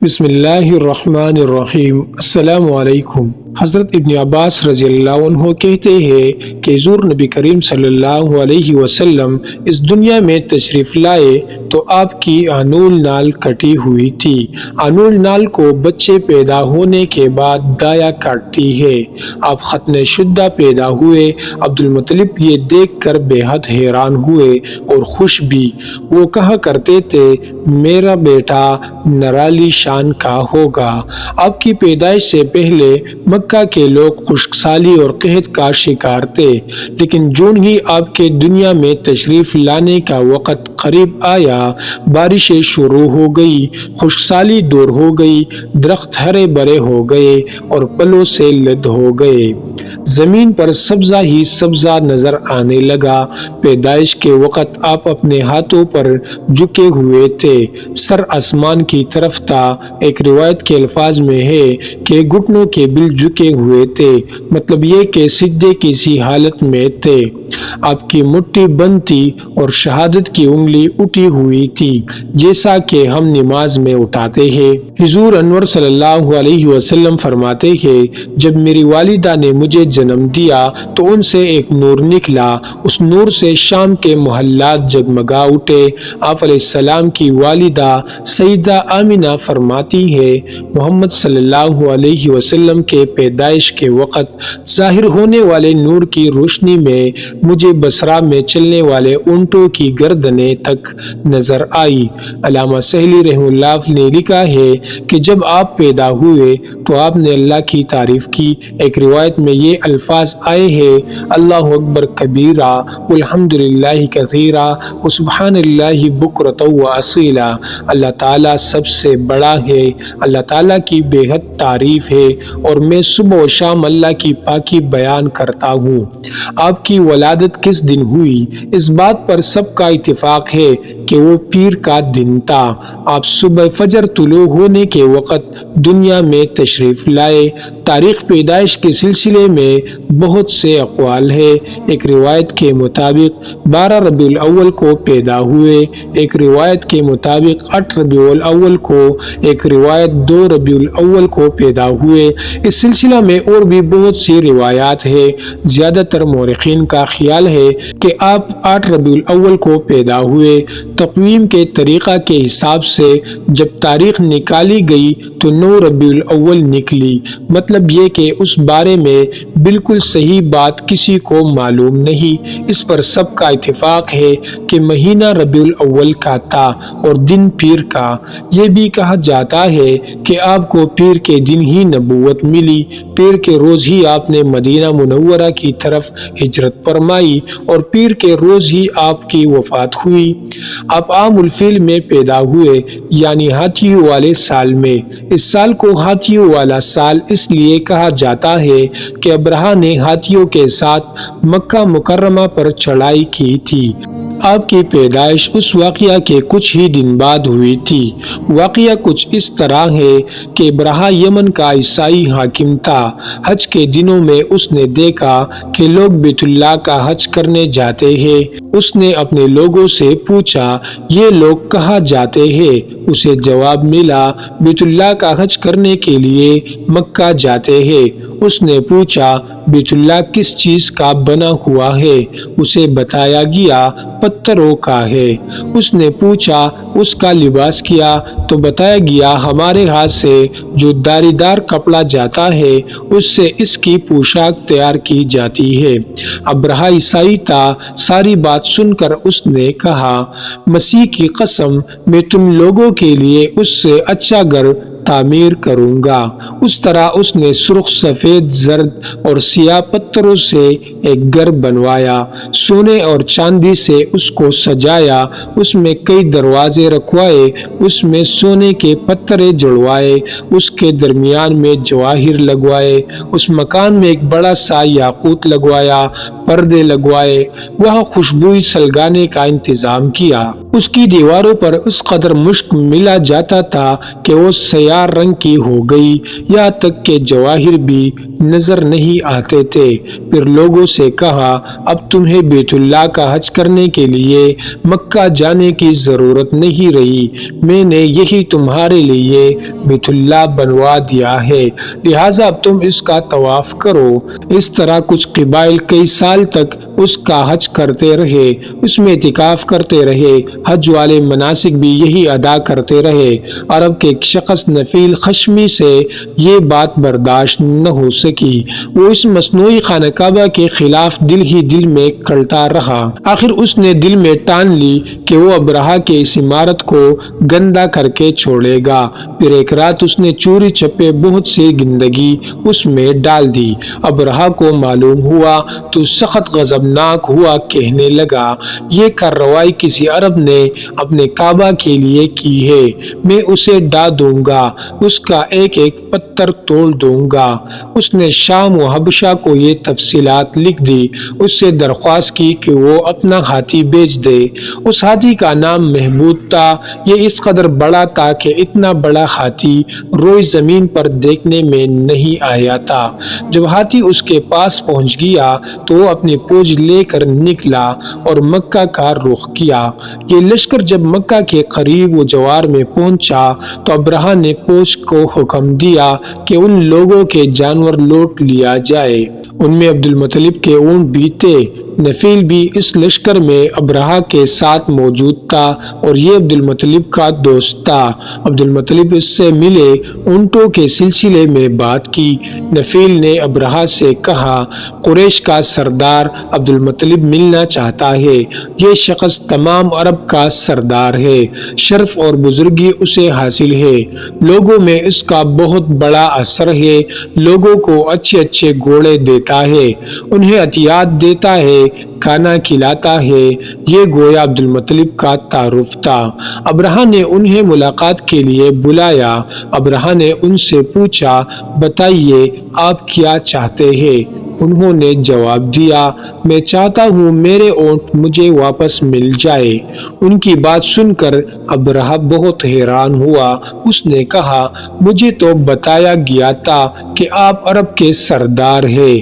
بسم اللہ الرحمن الرحیم۔ السلام علیکم۔ حضرت ابن عباس رضی اللہ عنہ کہتے ہیں کہ حضور نبی کریم صلی اللہ علیہ وسلم اس دنیا میں تشریف لائے تو آپ کی آنول نال کٹی ہوئی تھی۔ آنول نال کو بچے پیدا ہونے کے بعد دایا کاٹتی ہے۔ آپ ختنہ شدہ پیدا ہوئے۔ عبد المطلب یہ دیکھ کر بے حد حیران ہوئے اور خوش بھی۔ وہ کہا کرتے تھے میرا بیٹا نرالی شان کا ہوگا۔ آپ کی پیدائش سے پہلے مکہ کے لوگ خشک سالی اور قحط کا شکار تھے، لیکن جون ہی آپ کے دنیا میں تشریف لانے کا وقت قریب آیا، بارشیں شروع ہو گئی، خشک سالی دور ہو گئی، درخت ہرے بھرے ہو گئے اور پلوں سے لد ہو گئے۔ زمین پر سبزہ ہی سبزہ نظر آنے لگا۔ پیدائش کے وقت آپ اپنے ہاتھوں پر جھکے ہوئے تھے، سر آسمان کی طرف تھا۔ ایک روایت کے الفاظ میں ہے کہ گھٹنوں کے بل جھکے ہوئے تھے، مطلب یہ کہ سجدے کسی حالت میں تھے۔ آپ کی مٹھی بند تھی اور شہادت کی انگلی اٹھی ہوئی تھی، جیسا کہ ہم نماز میں اٹھاتے ہیں۔ حضور انور صلی اللہ علیہ وسلم فرماتے ہیں جب میری والدہ نے مجھے جنم دیا تو ان سے ایک نور نکلا، اس نور سے شام کے محلات جگمگا اٹھے۔ آپ علیہ السلام کی والدہ سیدہ آمینہ فرماتی ہے محمد صلی اللہ علیہ وسلم کے پیدائش کے وقت ظاہر ہونے والے نور کی روشنی میں مجھے بصرہ میں چلنے والے اونٹوں کی گردنیں تک نظر آئی۔ علامہ سہلی رحمہ اللہ نے لکھا ہے کہ جب آپ پیدا ہوئے تو آپ نے اللہ کی تعریف کی۔ ایک روایت میں یہ الفاظ آئے ہیں اللہ اکبر کبیرہ والحمدللہ کثیرہ وسبحان اللہ بکرۃ واصیلا۔ اللہ تعالیٰ سب سے بڑا ہے، اللہ تعالیٰ کی بے حد تعریف ہے اور میں صبح و شام اللہ کی پاکی بیان کرتا ہوں۔ آپ کی ولادت کس دن ہوئی اس بات پر سب کا اتفاق ہے کہ وہ پیر کا دن تھا۔ آپ صبح فجر طلوع ہونے کے وقت دنیا میں تشریف لائے۔ تاریخ پیدائش کے سلسلے میں بہت سے اقوال ہیں۔ ایک روایت کے مطابق 12 ربیع الاول کو پیدا ہوئے، ایک روایت کے مطابق 8 ربیع الاول کو، ایک روایت 2 ربیع الاول کو پیدا ہوئے۔ اس سلسلہ میں اور بھی بہت سی روایات ہیں۔ زیادہ تر مورخین کا خیال ہے کہ آپ 8 ربیع الاول کو پیدا ہوئے۔ تقویم کے طریقہ کے حساب سے جب تاریخ نکالی گئی تو 9 ربیع الاول نکلی، مطلب یہ کہ اس بارے میں بالکل صحیح بات کسی کو معلوم نہیں۔ اس پر سب کا اتفاق ہے کہ مہینہ ربیع الاول کا تھا اور دن پیر کا۔ یہ بھی کہا جاتا ہے کہ آپ کو پیر کے دن ہی نبوت ملی، پیر کے روز ہی آپ نے مدینہ منورہ کی طرف ہجرت فرمائی اور پیر کے روز ہی آپ کی وفات ہوئی۔ آپ عام الفیل میں پیدا ہوئے، یعنی ہاتھیوں والے سال میں۔ اس سال کو ہاتھیوں والا سال اس لیے کہا جاتا ہے کہ ابرہہ نے ہاتھیوں کے ساتھ مکہ مکرمہ پر چڑھائی کی تھی۔ آپ کی پیدائش اس واقعہ کے کچھ ہی دن بعد ہوئی تھی۔ واقعہ کچھ اس طرح ہے کہ ابرہہ یمن کا عیسائی حاکم تھا۔ حج کے دنوں میں اس نے دیکھا کہ لوگ بیت اللہ کا حج کرنے جاتے ہیں۔ اس نے اپنے لوگوں سے پوچھا یہ لوگ کہاں جاتے ہیں؟ اسے جواب ملا بیت اللہ کا حج کرنے کے لیے مکہ جاتے ہیں۔ اس نے پوچھا بیت اللہ کس چیز کا بنا ہوا ہے؟ اسے بتایا گیا پتھروں کا ہے۔ اس نے پوچھا اس کا لباس کیا؟ تو بتایا گیا ہمارے ہاتھ سے جو داری دار کپڑا جاتا ہے اس سے اس کی پوشاک تیار کی جاتی ہے۔ ابرہہ عیسائی تھا۔ ساری بات سن کر اس نے کہا مسیح کی قسم میں تم لوگوں کے لیے اس سے اچھا گھر تعمیر کروں گا۔ اس طرح اس نے سرخ، سفید، زرد اور سیاہ پتھروں سے ایک گھر بنوایا، سونے اور چاندی سے اس کو سجایا، اس میں کئی دروازے رکھوائے، اس میں سونے کے پتھرے جڑوائے، اس کے درمیان میں جواہر لگوائے، اس مکان میں ایک بڑا سا یاقوت لگوایا، پردے لگوائے، وہاں خوشبوئی سلگانے کا انتظام کیا۔ اس کی دیواروں پر اس قدر مشک ملا جاتا تھا کہ وہ سیاہ رنگ کی ہو گئی، یہاں تک کہ جواہر بھی نظر نہیں آتے تھے۔ پھر لوگوں سے کہا، اب تمہیں بیت اللہ کا حج کرنے کے لیے مکہ جانے کی ضرورت نہیں رہی، میں نے یہی تمہارے لیے بیت اللہ بنوا دیا ہے، لہٰذا اب تم اس کا طواف کرو۔ اس طرح کچھ قبائل کئی سال تک اس کا حج کرتے رہے، اس میں اعتکاف کرتے رہے، حج والے مناسک بھی یہی ادا کرتے رہے۔ عرب کے ایک شخص نفیل خشمی سے یہ بات برداشت نہ ہو سکی، وہ اس مصنوعی خانہ کعبہ کے خلاف دل ہی دل میں کڑتا رہا۔ آخر اس نے دل میں ٹان لی کہ وہ ابرہہ کے اس عمارت کو گندا کر کے چھوڑے گا۔ پھر ایک رات اس نے چوری چھپے بہت سی گندگی اس میں ڈال دی۔ ابرہہ کو معلوم ہوا تو سخت غضبناک ہوا، کہنے لگا، یہ کارروائی کسی عرب نے اپنے کعبہ کے لیے کی ہے، میں اسے ڈھا دوں گا، اس کا ایک ایک پتھر توڑ دوں گا۔ اس نے شام و حبشہ کو یہ تفصیلات لکھ دی، اس سے درخواست کی کہ وہ اپنا ہاتھی بیچ دے۔ اس ہاتھی کا نام محمود تھا، یہ اس قدر بڑا تھا کہ اتنا بڑا ہاتھی روئے زمین پر دیکھنے میں نہیں آیا تھا۔ جب ہاتھی اس کے پاس پہنچ گیا تو وہ اپنی فوج لے کر نکلا اور مکہ کا رخ کیا۔ یہ لشکر جب مکہ کے قریب و جوار میں پہنچا تو ابرہہ نے فوج کو حکم دیا کہ ان لوگوں کے جانور لوٹ لیا جائے۔ ان میں عبد المطلب کے اونٹ بھی تھے۔ نفیل بھی اس لشکر میں ابرہہ کے ساتھ موجود تھا اور یہ عبد المطلب کا دوست تھا۔ عبد المطلب اس سے ملے، اونٹوں کے سلسلے میں بات کی۔ نفیل نے ابرہہ سے کہا، قریش کا سردار عبد المطلب ملنا چاہتا ہے، یہ شخص تمام عرب کا سردار ہے، شرف اور بزرگی اسے حاصل ہے، لوگوں میں اس کا بہت بڑا اثر ہے، لوگوں کو اچھے اچھے گھوڑے دیتا ہے، انہیں عطیات دیتا ہے، کھانا کھلاتا ہے۔ یہ گویا عبد المطلب کا تعارف تھا۔ ابرہہ نے انہیں ملاقات کے لیے بلایا۔ ابرہہ نے ان سے پوچھا، بتائیے آپ کیا چاہتے ہیں؟ انہوں نے جواب دیا، میں چاہتا ہوں میرے اونٹ مجھے واپس مل جائے۔ ان کی بات سن کر ابرہہ بہت حیران ہوا۔ اس نے کہا، مجھے تو بتایا گیا تھا کہ آپ عرب کے سردار ہیں،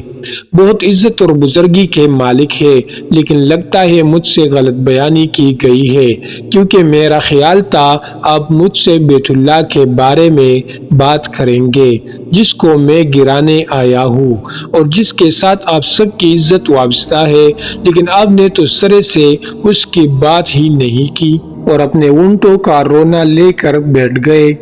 بہت عزت اور بزرگی کے مالک ہیں، لیکن لگتا ہے مجھ سے غلط بیانی کی گئی ہے، کیونکہ میرا خیال تھا آپ مجھ سے بیت اللہ کے بارے میں بات کریں گے، جس کو میں گرانے آیا ہوں اور جس کے ساتھ آپ سب کی عزت وابستہ ہے، لیکن آپ نے تو سرے سے اس کی بات ہی نہیں کی اور اپنے اونٹوں کا رونا لے کر بیٹھ گئے۔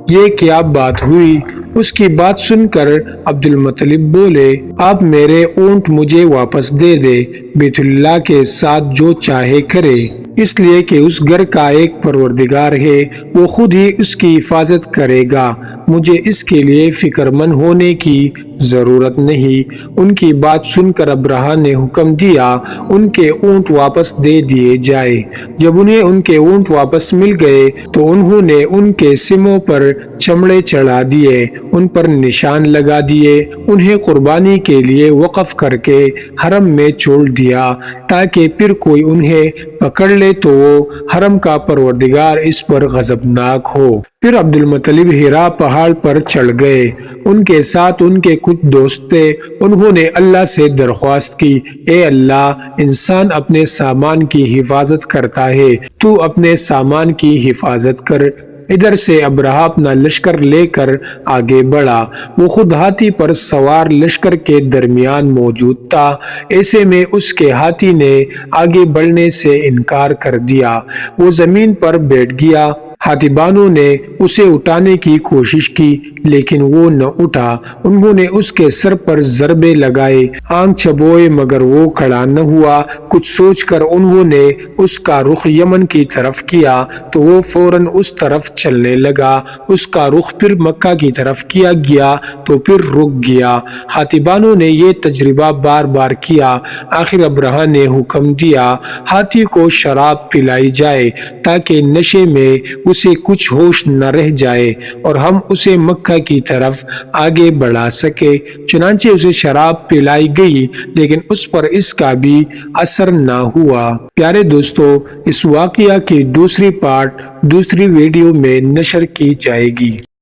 یہ کیا بات ہوئی؟ اس کی بات سن کر عبد المطلب بولے، آپ میرے اونٹ مجھے واپس دے دے، بیت اللہ کے ساتھ جو چاہے کرے، اس لیے کہ اس گھر کا ایک پروردگار ہے، وہ خود ہی اس کی حفاظت کرے گا، مجھے اس کے لیے فکر مند ہونے کی ضرورت نہیں۔ ان کی بات سن کر ابرہہ نے حکم دیا ان کے اونٹ واپس دے دیے جائے۔ جب انہیں ان کے اونٹ واپس مل گئے تو انہوں نے ان کے سموں پر چمڑے چڑھا دیے، ان پر نشان لگا دیے، انہیں قربانی کے لیے وقف کر کے حرم میں چھوڑ دیا تاکہ پھر کوئی انہیں پکڑ لے تو وہ حرم کا پروردگار اس پر غضبناک ہو۔ پھر عبد المطلب حرا پہاڑ پر چڑھ گئے، ان کے ساتھ ان کے کچھ دوست تھے۔ انہوں نے اللہ سے درخواست کی، اے اللہ، انسان اپنے سامان کی حفاظت کرتا ہے، تو اپنے سامان کی حفاظت کر۔ ادھر سے ابرہہ اپنا لشکر لے کر آگے بڑھا، وہ خود ہاتھی پر سوار لشکر کے درمیان موجود تھا۔ ایسے میں اس کے ہاتھی نے آگے بڑھنے سے انکار کر دیا، وہ زمین پر بیٹھ گیا۔ ہاتھیبانوں نے اسے اٹھانے کی کوشش کی لیکن وہ نہ اٹھا۔ انہوں نے اس کے سر پر ضربے لگائے، آنکھ چبوئے مگر وہ کھڑا نہ ہوا۔ کچھ سوچ کر انہوں نے اس کا رخ یمن کی طرف کیا تو وہ فوراً اس طرف چلنے لگا۔ اس کا رخ پھر مکہ کی طرف کیا گیا تو پھر رک گیا۔ ہاتھیبانوں نے یہ تجربہ بار بار کیا۔ آخر ابرہہ نے حکم دیا ہاتھی کو شراب پلائی جائے تاکہ نشے میں اسے کچھ ہوش نہ رہ جائے اور ہم اسے مکہ کی طرف آگے بڑھا سکے۔ چنانچہ اسے شراب پلائی گئی لیکن اس پر اس کا بھی اثر نہ ہوا۔ پیارے دوستو، اس واقعہ کی دوسری پارٹ دوسری ویڈیو میں نشر کی جائے گی۔